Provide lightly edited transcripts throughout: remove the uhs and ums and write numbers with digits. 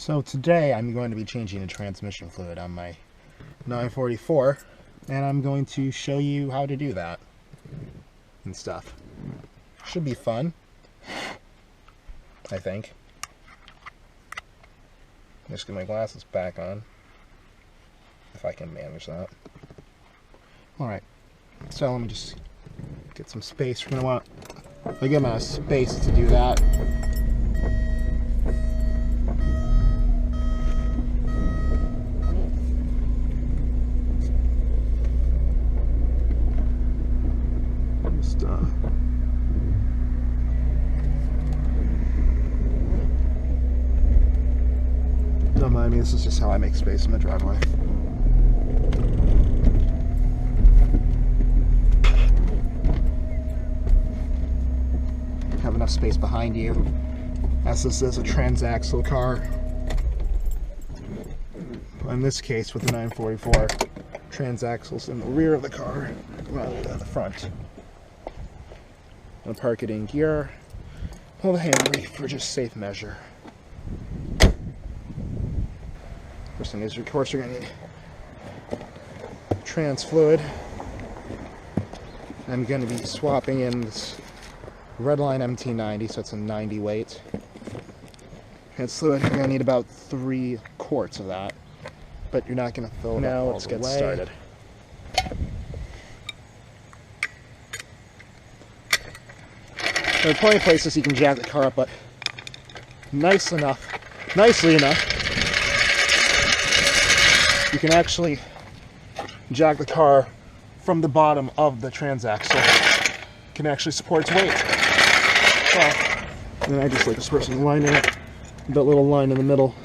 So today I'm going to be changing the transmission fluid on my 944, and I'm going to show you how to do that and stuff. Should be fun, I think. Just get my glasses back on, if I can manage that. Alright, so let me just get some space. We're going to want a good amount of space to do that. Don't mind me, this is just how I make space in the driveway. Have enough space behind you, as this is a transaxle car. In this case, with the 944, transaxles in the rear of the car rather than the front. I'm gonna park it in gear, pull the handbrake for just safe measure. First thing is, of course, you're gonna need trans fluid. I'm gonna be swapping in this Redline MT90, so it's a 90 weight. Trans fluid, you're gonna need about 3 quarts of that, but you're not gonna fill it up all the way. Now let's get started. There are plenty of places you can jack the car up, but nicely enough, you can actually jack the car from the bottom of the transaxle. It can actually support its weight. And then I just like this person lining up that little line in the middle,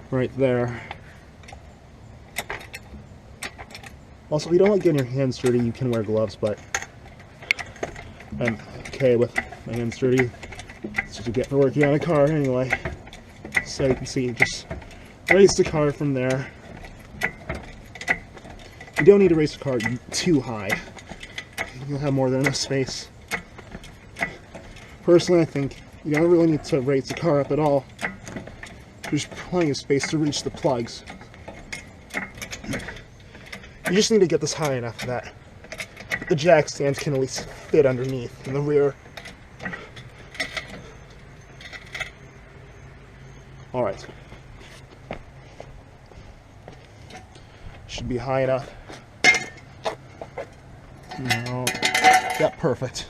right there. Also, if you don't like getting your hands dirty, you can wear gloves, but I'm okay with my hands dirty. That's what you get for working on a car anyway. So you can see, just raise the car from there. You don't need to raise the car too high. You'll have more than enough space. Personally, I think you don't really need to raise the car up at all. There's plenty of space to reach the plugs. You just need to get this high enough that the jack stands can at least fit underneath in the rear. Alright. Should be high enough. No. Yeah, perfect.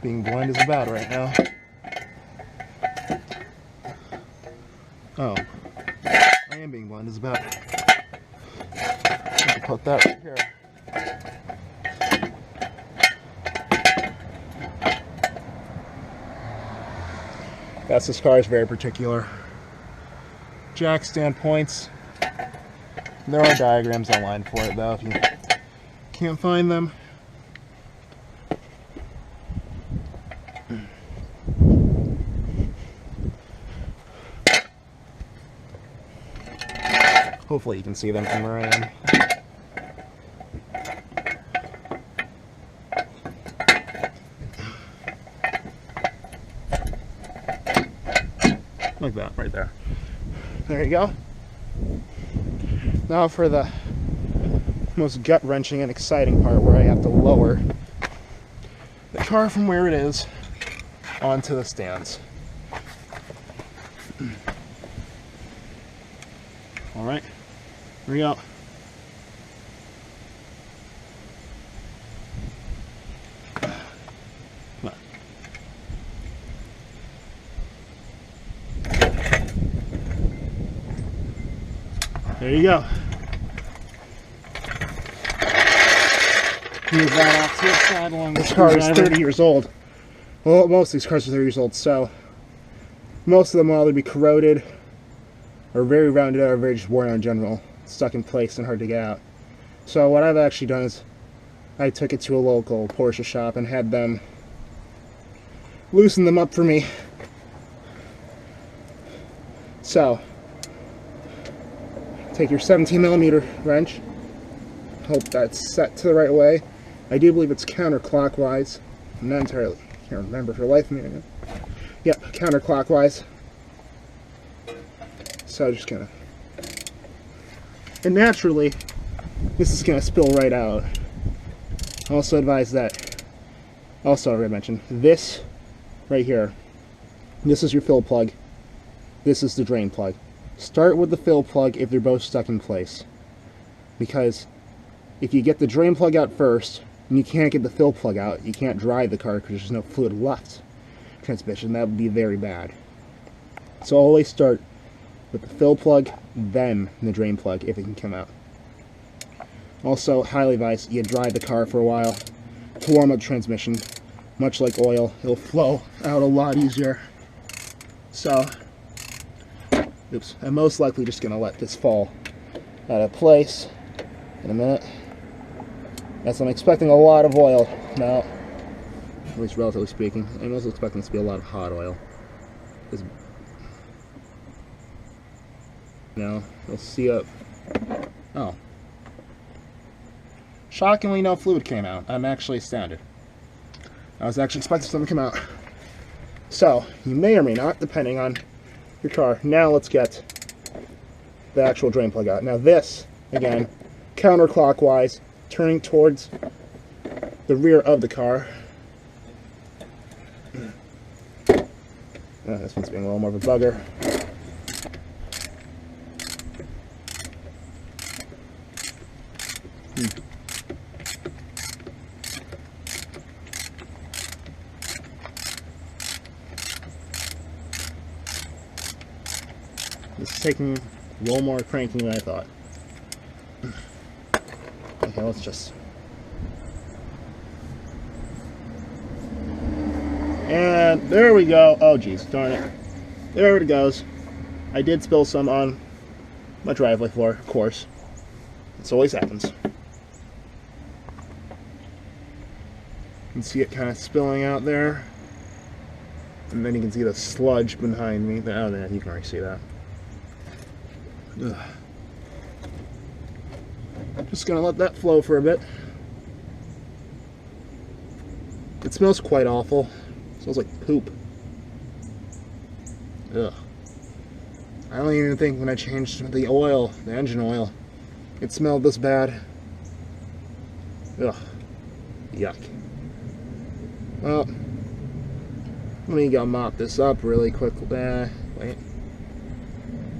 Being blind is bad right now. Oh. I am being blind is bad. I can put that right here. This car is very particular. Jack stand points. There are diagrams online for it though if you can't find them. Hopefully you can see them from where I am. Like that, right there. There you go. Now for the most gut-wrenching and exciting part, where I have to lower the car from where it is onto the stands. Alright, here we go. Come on. There you go. Move that off to the side along this car is 30 years old. Well, most of these cars are 30 years old, so most of them will either be corroded or very rounded out or very just worn out in general, stuck in place and hard to get out. So what I've actually done is I took it to a local Porsche shop and had them loosen them up for me. So take your 17mm wrench, Hope that's set to the right way. I do believe it's counterclockwise. I'm not entirely, can't remember for life of me. Yep, counterclockwise. So I'm just gonna, and naturally, this is gonna spill right out. Also advise that, also I already mentioned, this right here, this is your fill plug, this is the drain plug. Start with the fill plug if they're both stuck in place. Because if you get the drain plug out first, and you can't get the fill plug out, you can't drive the car because there's no fluid left transmission. That would be very bad. So always start with the fill plug, then the drain plug if it can come out. Also, highly advise you dry the car for a while to warm up the transmission. Much like oil, it'll flow out a lot easier. So, oops, I'm most likely just going to let this fall out of place in a minute. As I'm expecting a lot of oil now, at least relatively speaking. I'm also expecting this to be a lot of hot oil. Now, you'll see up. Oh. Shockingly, no fluid came out. I'm actually astounded. I was actually expecting something to come out. So, you may or may not, depending on your car. Now let's get the actual drain plug out. Now this, again, counterclockwise, turning towards the rear of the car. This one's being a little more of a bugger. This is taking a little more cranking than I thought. Okay, let's just... And there we go. Oh geez, darn it. There it goes. I did spill some on my driveway floor, of course. This always happens. You can see it kind of spilling out there. And then you can see the sludge behind me. Oh, yeah, you can already see that. Ugh. Just gonna let that flow for a bit. It smells quite awful. It smells like poop. Ugh. I don't even think when I changed the oil, the engine oil, it smelled this bad. Ugh. Yuck. Well, let me go mop this up really quick. Wait.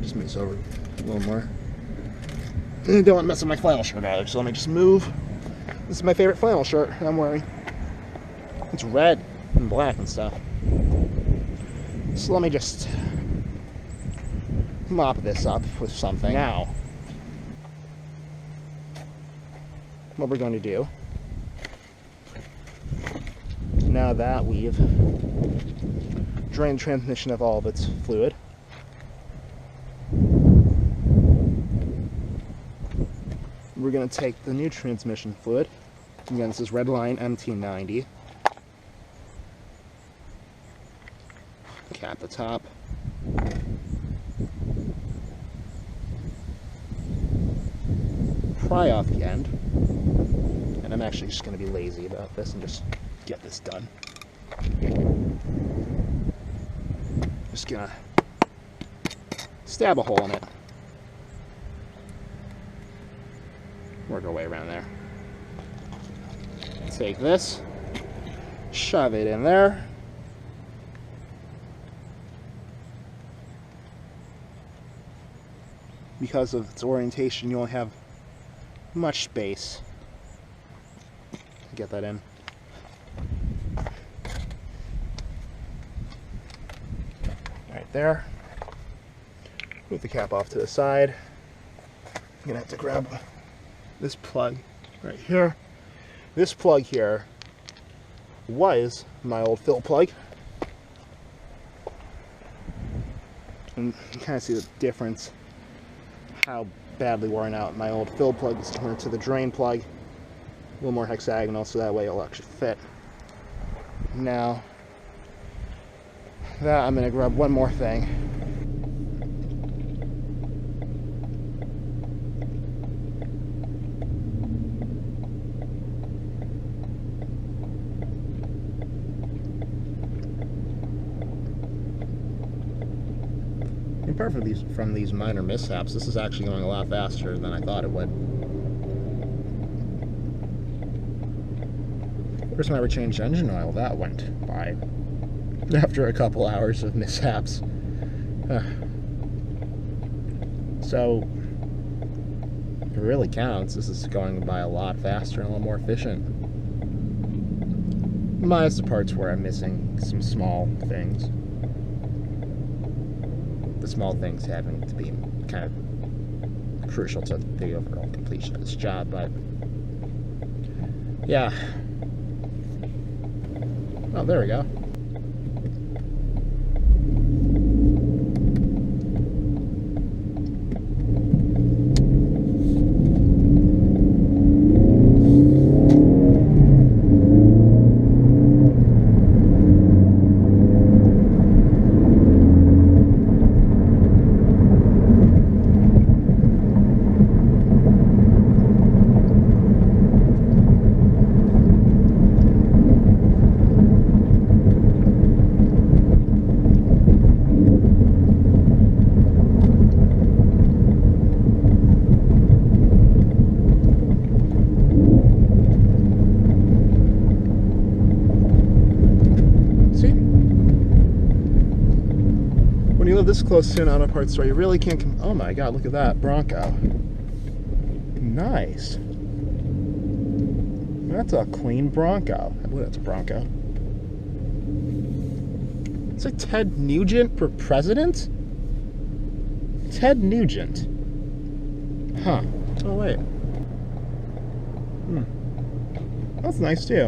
Just move this over a little more. I don't want to mess with my flannel shirt either, so let me just move. This is my favorite flannel shirt I'm wearing. It's red and black and stuff. So let me just mop this up with something. Now, what we're going to do, now that we've drained the transmission of all of its fluid, we're going to take the new transmission fluid. Again, this is Redline MT90. Cap the top. Pry off the end. And I'm actually just going to be lazy about this and just get this done. Just going to stab a hole in it. Work our way around there. Take this, shove it in there. Because of its orientation, you won't have much space to get that in. Right there. Move the cap off to the side. I'm gonna have to grab this plug right here. This plug here was my old fill plug. And you kind of see the difference, how badly worn out my old fill plug is compared to the drain plug. A little more hexagonal, so that way it'll actually fit. Now, that I'm going to grab one more thing. apart from these minor mishaps, this is actually going a lot faster than I thought it would. First time I ever changed engine oil, that went by after a couple hours of mishaps. So, if it really counts, this is going by a lot faster and a lot more efficient. Minus the parts where I'm missing some small things. The small things having to be kind of crucial to the overall completion of this job, but yeah. Oh, there we go. When you live this close to an auto parts store, you really can't oh my god, look at that Bronco. Nice. That's a clean Bronco. I believe that's a Bronco. It's like Ted Nugent for president? Ted Nugent. Huh. Oh wait. That's nice too.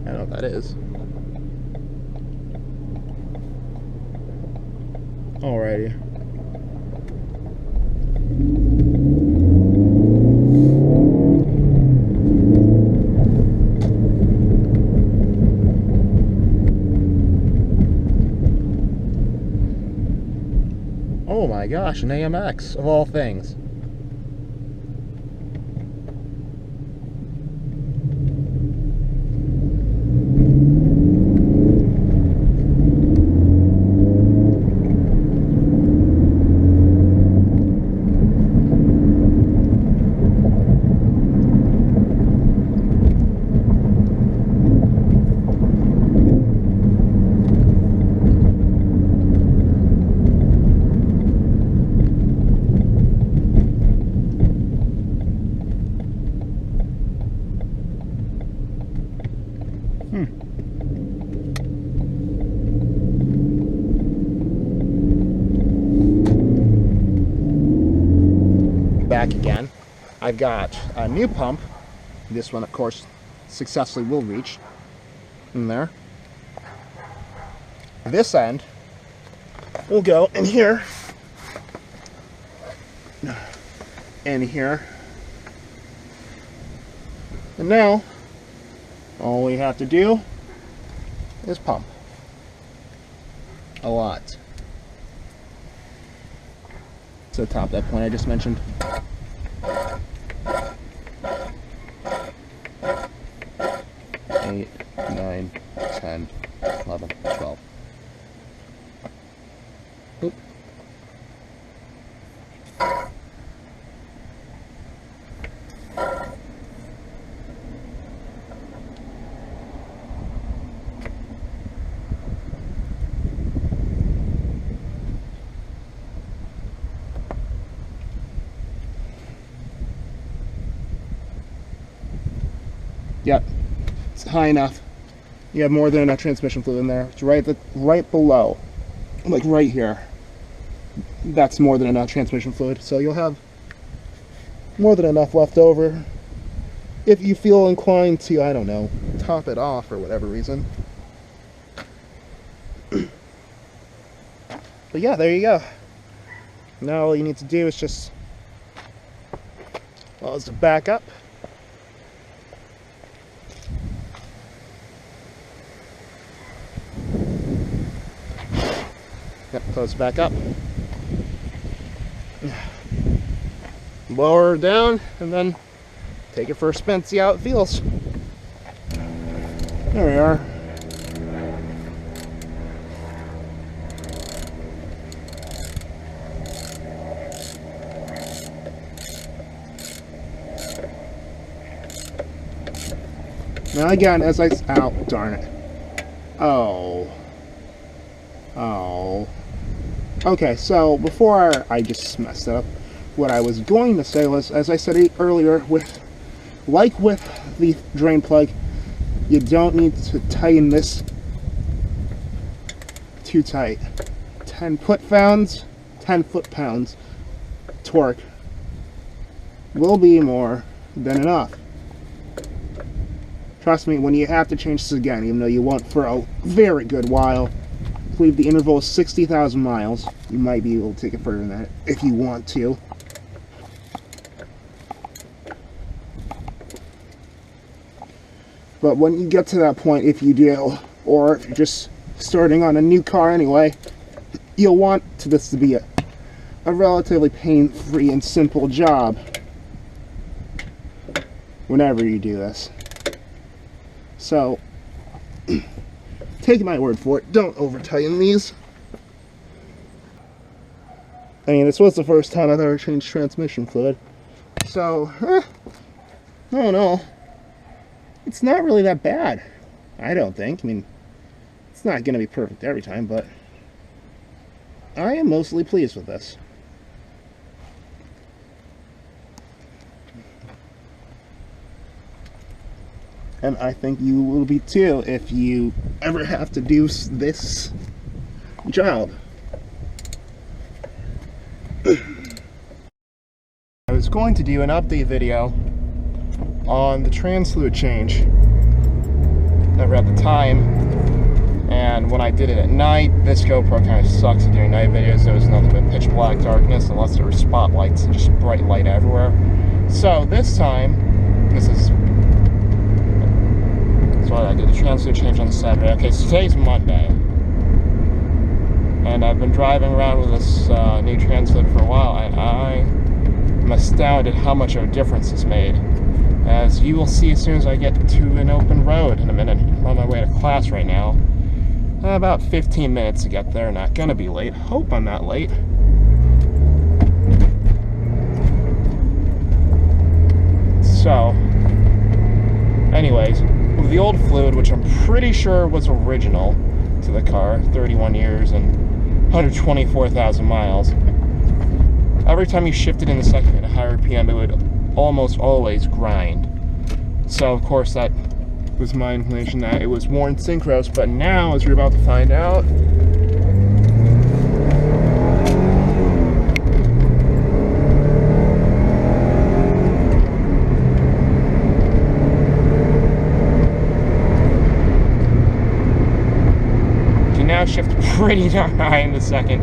I don't know what that is. Alrighty. Oh my gosh, an AMX of all things. Back again. I've got a new pump. This one, of course, successfully will reach in there. This end will go in here, in here, and now all we have to do is pump a lot to the top of that point I just mentioned. 8, 9, 10, 11, 12. Oop. Yep, it's high enough. You have more than enough transmission fluid in there. It's right below, like right here. That's more than enough transmission fluid. So you'll have more than enough left over if you feel inclined to, I don't know, top it off for whatever reason. But yeah, there you go. Now all you need to do is just, well, is to back up. Yep, close back up. Lower her down, and then take it for a spin, see how it feels. There we are. Now again, as I... Ow, darn it. Oh. Okay, so before I just messed up, what I was going to say was, as I said earlier, with the drain plug, you don't need to tighten this too tight. 10 foot-pounds torque will be more than enough. Trust me, when you have to change this again, even though you won't for a very good while, I believe the interval is 60,000 miles. You might be able to take it further than that if you want to. But when you get to that point, if you do, or if you're just starting on a new car anyway, you'll want this to be a relatively pain-free and simple job whenever you do this. So, take my word for it, don't over-tighten these. I mean, this was the first time I've ever changed transmission fluid. So, I don't know. It's not really that bad, I don't think. I mean, it's not going to be perfect every time, but I am mostly pleased with this. And I think you will be too if you ever have to do this job. I was going to do an update video on the trans fluid change. Never had the time, and when I did it at night, this GoPro kind of sucks at doing night videos. There was nothing but pitch black darkness unless there were spotlights and just bright light everywhere. So this time, this is what I did, the trans fluid change on Saturday. Okay, so today's Monday, and I've been driving around with this new trans fluid for a while, and I am astounded how much of a difference it's made. As you will see as soon as I get to an open road in a minute. I'm on my way to class right now. About 15 minutes to get there. Not gonna be late. Hope I'm not late. So, anyways, with the old fluid, which I'm pretty sure was original to the car, 31 years and 124,000 miles, every time you shifted in the second at a higher RPM, it would almost always grind. So of course that was my inclination that it was more in synchros, but now, as you're about to find out, you can now shift pretty darn high in the second.